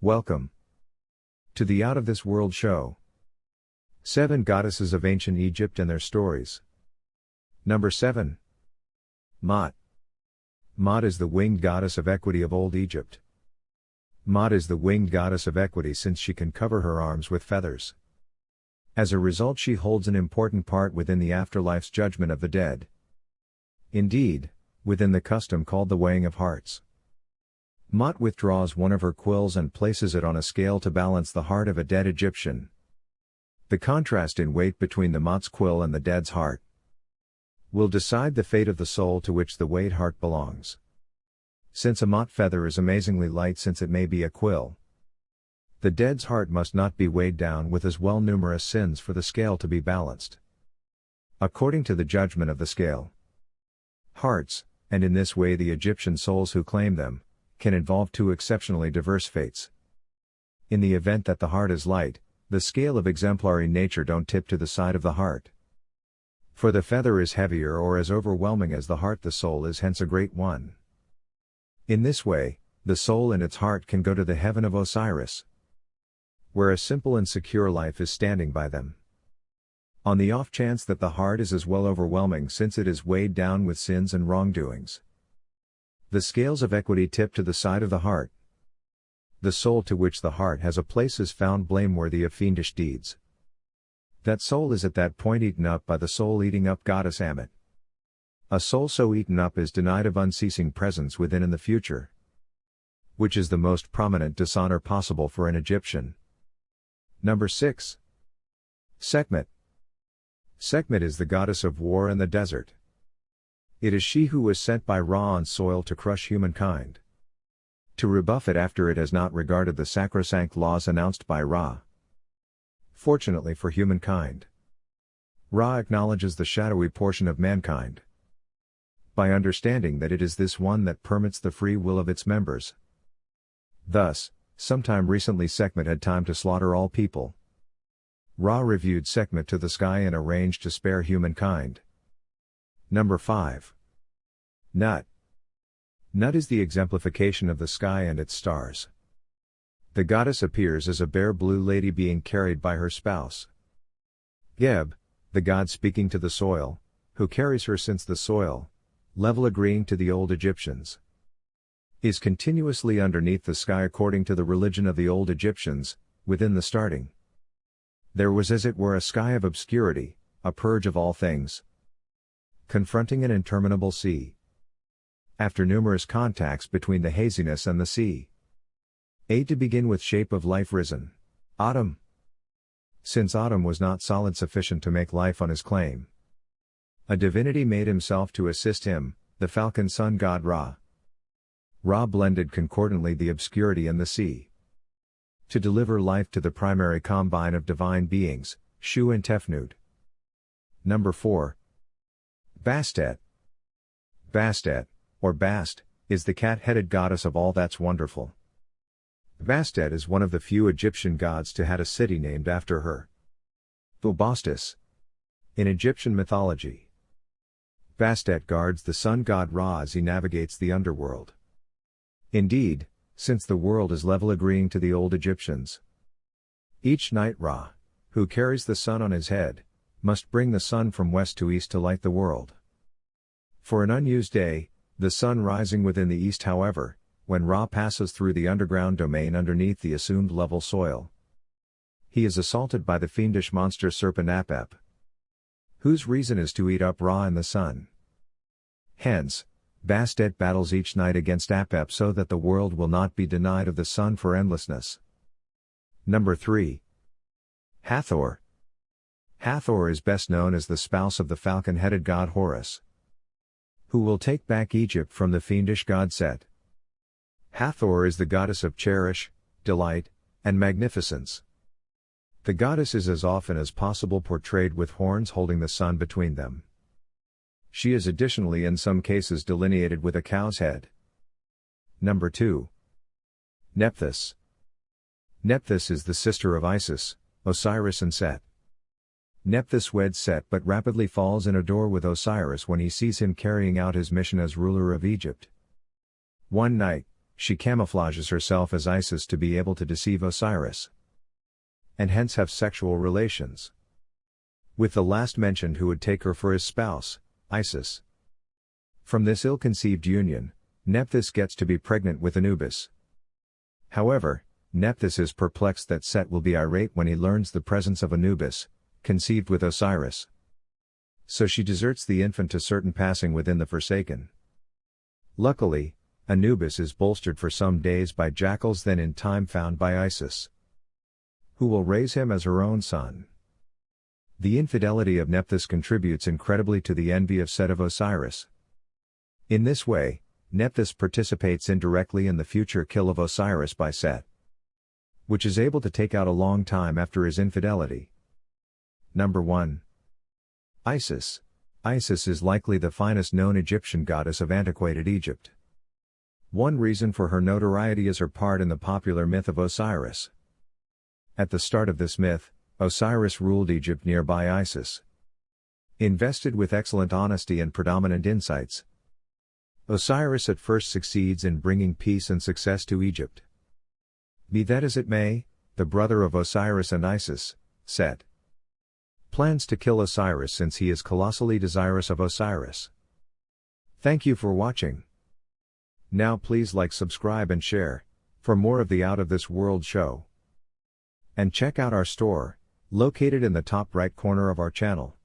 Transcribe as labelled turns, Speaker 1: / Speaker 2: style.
Speaker 1: Welcome to the Out of This World show. 7 Goddesses of Ancient Egypt and Their Stories. Number 7. Maat. Maat is the winged goddess of equity of Old Egypt. Maat is the winged goddess of equity since she can cover her arms with feathers. As a result, she holds an important part within the afterlife's judgment of the dead. Indeed, within the custom called the weighing of hearts. Maat withdraws one of her quills and places it on a scale to balance the heart of a dead Egyptian. The contrast in weight between the Maat's quill and the dead's heart will decide the fate of the soul to which the weighed heart belongs. Since a Maat feather is amazingly light since it may be a quill, the dead's heart must not be weighed down with as well numerous sins for the scale to be balanced. According to the judgment of the scale, hearts, and in this way the Egyptian souls who claim them, can involve 2 exceptionally diverse fates. In the event that the heart is light, the scale of exemplary nature don't tip to the side of the heart. For the feather is heavier or as overwhelming as the heart, the soul is hence a great one. In this way, the soul and its heart can go to the heaven of Osiris, where a simple and secure life is standing by them. On the off chance that the heart is as well overwhelming since it is weighed down with sins and wrongdoings, the scales of equity tip to the side of the heart. The soul to which the heart has a place is found blameworthy of fiendish deeds. That soul is at that point eaten up by the soul eating up goddess Ammit. A soul so eaten up is denied of unceasing presence within in the future, which is the most prominent dishonor possible for an Egyptian. Number 6. Sekhmet. Sekhmet is the goddess of war and the desert. It is she who was sent by Ra on soil to crush humankind, to rebuff it after it has not regarded the sacrosanct laws announced by Ra. Fortunately for humankind, Ra acknowledges the shadowy portion of mankind, by understanding that it is this one that permits the free will of its members. Thus, sometime recently Sekhmet had time to slaughter all people. Ra reviewed Sekhmet to the sky and arranged to spare humankind. Number 5. Nut. Nut is the exemplification of the sky and its stars. The goddess appears as a bare blue lady being carried by her spouse, Geb, the god speaking to the soil, who carries her since the soil, level agreeing to the old Egyptians, is continuously underneath the sky according to the religion of the old Egyptians. Within the starting, there was as it were a sky of obscurity, a purge of all things, confronting an interminable sea. After numerous contacts between the haziness and the sea, to begin with shape of life risen, Autumn. Since Autumn was not solid sufficient to make life on his claim, a divinity made himself to assist him, the falcon sun god Ra. Ra blended concordantly the obscurity and the sea, to deliver life to the primary combine of divine beings, Shu and Tefnut. Number 4. Bastet. Bastet, or Bast, is the cat-headed goddess of all that's wonderful. Bastet is one of the few Egyptian gods to have a city named after her, Bubastis. In Egyptian mythology, Bastet guards the sun god Ra as he navigates the underworld. Indeed, since the world is level agreeing to the old Egyptians, each night Ra, who carries the sun on his head, must bring the sun from west to east to light the world. For an unused day, the sun rising within the east, however, when Ra passes through the underground domain underneath the assumed level soil, he is assaulted by the fiendish monster serpent Apep, whose reason is to eat up Ra and the sun. Hence, Bastet battles each night against Apep so that the world will not be denied of the sun for endlessness. Number 3. Hathor. Hathor is best known as the spouse of the falcon-headed god Horus, who will take back Egypt from the fiendish god Set. Hathor is the goddess of cherish, delight, and magnificence. The goddess is as often as possible portrayed with horns holding the sun between them. She is additionally in some cases delineated with a cow's head. Number 2. Nephthys. Nephthys is the sister of Isis, Osiris and Set. Nephthys weds Set but rapidly falls in ardor with Osiris when he sees him carrying out his mission as ruler of Egypt. One night, she camouflages herself as Isis to be able to deceive Osiris, and hence have sexual relations with the last mentioned, who would take her for his spouse, Isis. From this ill-conceived union, Nephthys gets to be pregnant with Anubis. However, Nephthys is perplexed that Set will be irate when he learns the presence of Anubis, conceived with Osiris. So she deserts the infant to certain passing within the Forsaken. Luckily, Anubis is bolstered for some days by jackals, then in time found by Isis, who will raise him as her own son. The infidelity of Nephthys contributes incredibly to the envy of Set of Osiris. In this way, Nephthys participates indirectly in the future kill of Osiris by Set, which is able to take out a long time after his infidelity. Number 1. Isis. Isis is likely the finest known Egyptian goddess of antiquated Egypt. One reason for her notoriety is her part in the popular myth of Osiris. At the start of this myth, Osiris ruled Egypt nearby Isis. Invested with excellent honesty and predominant insights, Osiris at first succeeds in bringing peace and success to Egypt. Be that as it may, the brother of Osiris and Isis, Set, plans to kill Osiris since he is colossally desirous of Osiris. Thank you for watching. Now please like, subscribe and share, for more of the Out of This World show. And check out our store, located in the top right corner of our channel.